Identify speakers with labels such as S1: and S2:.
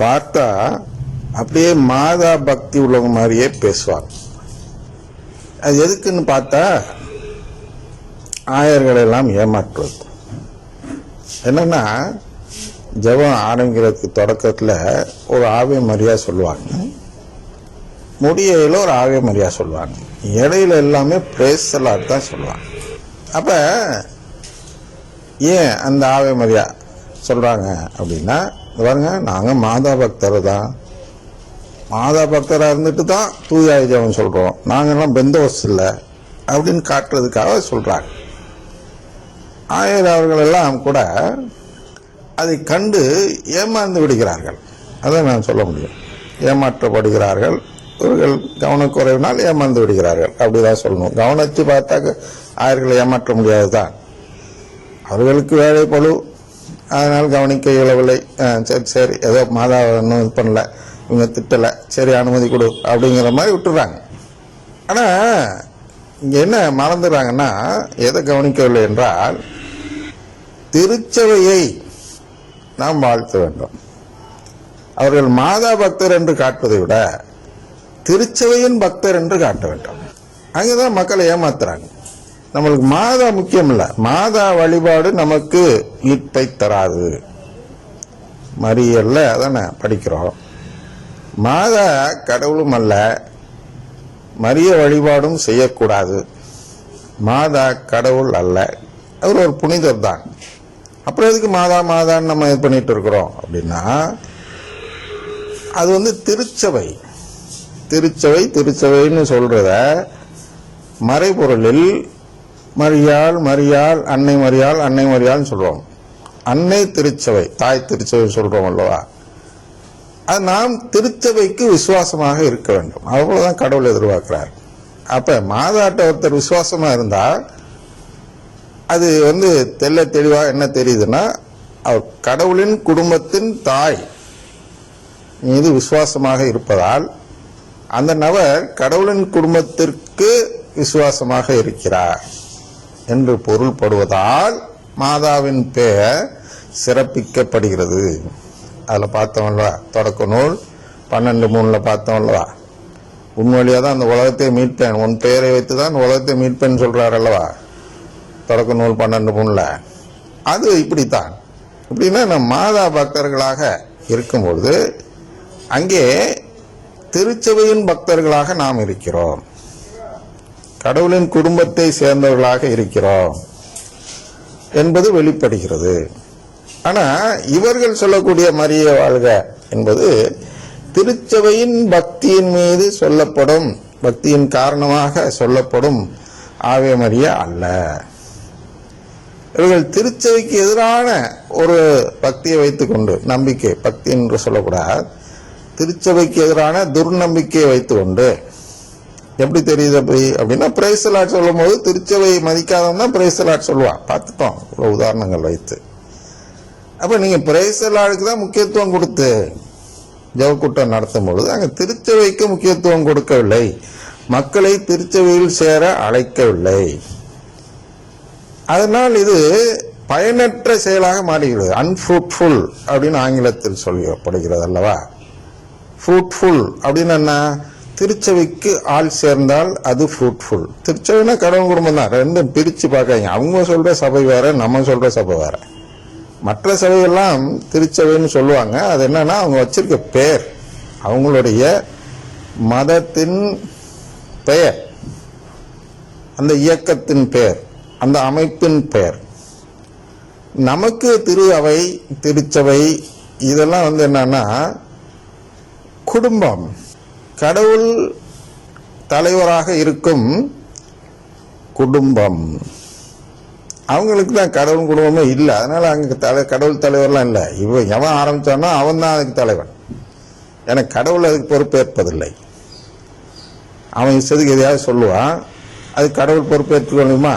S1: பார்த்தா அப்படியே மாதா பக்தி உள்ளவங்க மாதிரியே பேசுவாங்க. அது எதுக்குன்னு பார்த்தா ஆயர்களை எல்லாம் ஏமாற்றுவது. என்னன்னா, ஜெபம் ஆரம்பிக்கிறதுக்கு தொடக்கத்தில் ஒரு ஆவே மரியா சொல்லுவாங்க, முடியல ஒரு ஆவே மரியா சொல்லுவாங்க, இடையில எல்லாமே பிரேஸ் தி லார்ட் தான் சொல்லுவாங்க. அப்ப ஏன் அந்த ஆவே மரியா சொல்றாங்க அப்படின்னா, பாருங்க, நாங்க மாதா பக்தர் தான், மாதா பக்தராக இருந்துட்டு தான் தூய ஜெபம் சொல்றோம், நாங்கெல்லாம் பெந்தோஸ் இல்லை அப்படின்னு காட்டுறதுக்காக சொல்றாங்க. ஆயர் அவர்கள் எல்லாம் கூட அதை கண்டு ஏமாந்து விடுகிறார்கள். அதை நான் சொல்ல முடியும். ஏமாற்றப்படுகிறார்கள். இவர்கள் கவனக்குறைவினால் ஏமாந்து விடுகிறார்கள், அப்படிதான் சொல்லணும். கவனித்து பார்த்தாக்க ஆயர்களை ஏமாற்ற முடியாதுதான். அவர்களுக்கு வேலை பழு, அதனால் கவனிக்க இயலவில்லை. சரி சரி, ஏதோ மாதாவை இன்னும் இது பண்ணல, இவங்க திட்டலை, சரி அனுமதி கொடு அப்படிங்கிற மாதிரி விட்டுறாங்க. ஆனால் இங்கே என்ன மறந்துடுறாங்கன்னா, எதை கவனிக்கவில்லை என்றால், திருச்சபையை நாம் வாழ்த்த வேண்டும். அவர்கள் மாதா பக்தர் என்று காட்டுவதை விட திருச்சபையின் பக்தர் என்று காட்ட வேண்டும். அங்கேதான் மக்களை ஏமாத்துறாங்க. நம்மளுக்கு மாதா முக்கியம் இல்லை, மாதா வழிபாடு நமக்கு மீட்பை தராது. மரியல்ல அதானே படிக்கிறோம். மாதா கடவுளும் அல்ல, மரிய வழிபாடும் செய்யக்கூடாது. மாதா கடவுள் அல்ல, அவர் ஒரு புனிதர் தான். அப்புறம் எதுக்கு மாதா மாதான்னு நம்ம இது பண்ணிட்டு இருக்கிறோம் அப்படின்னா, அது திருச்சபை. திருச்சபை திருச்சபைன்னு சொல்றத மறைபொருளில் மரியாள் மரியாள் அன்னை மரியாள் அன்னை மரியாள்னு சொல்றோம். அன்னை திருச்சபை, தாய் திருச்சபை சொல்றோம் அல்லவா. அது நாம் திருச்சபைக்கு விசுவாசமாக இருக்க வேண்டும். அவ்வளவுதான் கடவுள் எதிர்பார்க்கிறார். அப்ப மாதாட்ட ஒருத்தர் விசுவாசமா இருந்தா அது தெல்ல தெளிவா என்ன தெரியுதுன்னா, அவர் கடவுளின் குடும்பத்தின் தாய் மீது விசுவாசமாக இருப்பதால் அந்த நபர் கடவுளின் குடும்பத்திற்கு விசுவாசமாக இருக்கிறார் என்று பொருள்படுவதால் மாதாவின் பெயர் சிறப்பிக்கப்படுகிறது. அதில் பார்த்தோம்ல, தொடக்க நூல் 12:3 பார்த்தோம்லவா, உன் வழியாக தான் அந்த உலகத்தை மீட்பேன், உன் பெயரை வைத்து தான் உலகத்தை மீட்பேன்னு சொல்றார் அல்லவா, தொடக்க நூல் 12:3. அது இப்படித்தான். இப்படின்னா நம் மாதா பக்தர்களாக இருக்கும்பொழுது அங்கே திருச்சபையின் பக்தர்களாக நாம் இருக்கிறோம், கடவுளின் குடும்பத்தை சேர்ந்தவர்களாக இருக்கிறோம் என்பது வெளிப்படுகிறது. ஆனா இவர்கள் சொல்லக்கூடிய மரிய வாழ்க என்பது திருச்சபையின் பக்தியின் மீது சொல்லப்படும், பக்தியின் காரணமாக சொல்லப்படும் ஆவே மரியா அல்ல. இவர்கள் திருச்சபைக்கு எதிரான ஒரு பக்தியை வைத்துக்கொண்டு, நம்பிக்கை, பக்தி என்று சொல்லக்கூடாது, திருச்சபைக்கு எதிரான துர்நம்பிக்கையை வைத்துக்கொண்டு, எப்படி தெரியுது அப்படி அப்படின்னா, பிரைஸ் தி லார்ட் சொல்லும் போது திருச்சபை மதிக்காதவன் தான் பிரைஸ் தி லார்ட் சொல்லுவான். பார்த்துட்டோம் இவ்வளவு உதாரணங்கள் வைத்து. அப்ப நீங்க பிரைஸ் தி லார்டுக்கு தான் முக்கியத்துவம் கொடுத்து ஜெபக்கூட்டம் நடத்தும் பொழுது அங்க திருச்சபைக்கு முக்கியத்துவம் கொடுக்கவில்லை, மக்களை திருச்சபையில் சேர அழைக்கவில்லை. அதனால் இது பயனற்ற செயலாக மாறுகிறது. அன்ஃப்ரூட்ஃபுல் அப்படின்னு ஆங்கிலத்தில் சொல்லப்படுகிறது அல்லவா. ஃப்ரூட்ஃபுல் அப்படின்னு என்ன, திருச்சபைக்கு ஆள் சேர்ந்தால் அது ஃப்ரூட்ஃபுல். திருச்சபைனா கடவுள் குடும்பம் தான், ரெண்டும் பிரிச்சு பார்க்காங்க. அவங்க சொல்ற சபை வேற, நம்ம சொல்ற சபை வேற. மற்ற சபையெல்லாம் திருச்சபைன்னு சொல்லுவாங்க. அது என்னன்னா, அவங்க வச்சிருக்க பெயர், அவங்களுடைய மதத்தின் பெயர், அந்த இயக்கத்தின் பெயர், அந்த அமைப்பின் பெயர். நமக்கு திரு அவை, திருச்சபை இதெல்லாம் என்னன்னா குடும்பம், கடவுள் தலைவராக இருக்கும் குடும்பம். அவங்களுக்கு தான் கடவுள் குடும்பமே இல்லை, அதனால அங்க கடவுள் தலைவர்லாம் இல்லை. எவன் ஆரம்பிச்சானோ அவன் தான் அதுக்கு தலைவன். ஏன்னா கடவுள் அதுக்கு பொறுப்பேற்பதில்லை. அவன் இஷ்டத்துக்கு எதையாவது சொல்லுவான், அது கடவுள் பொறுப்பேற்றுக்கணுமா?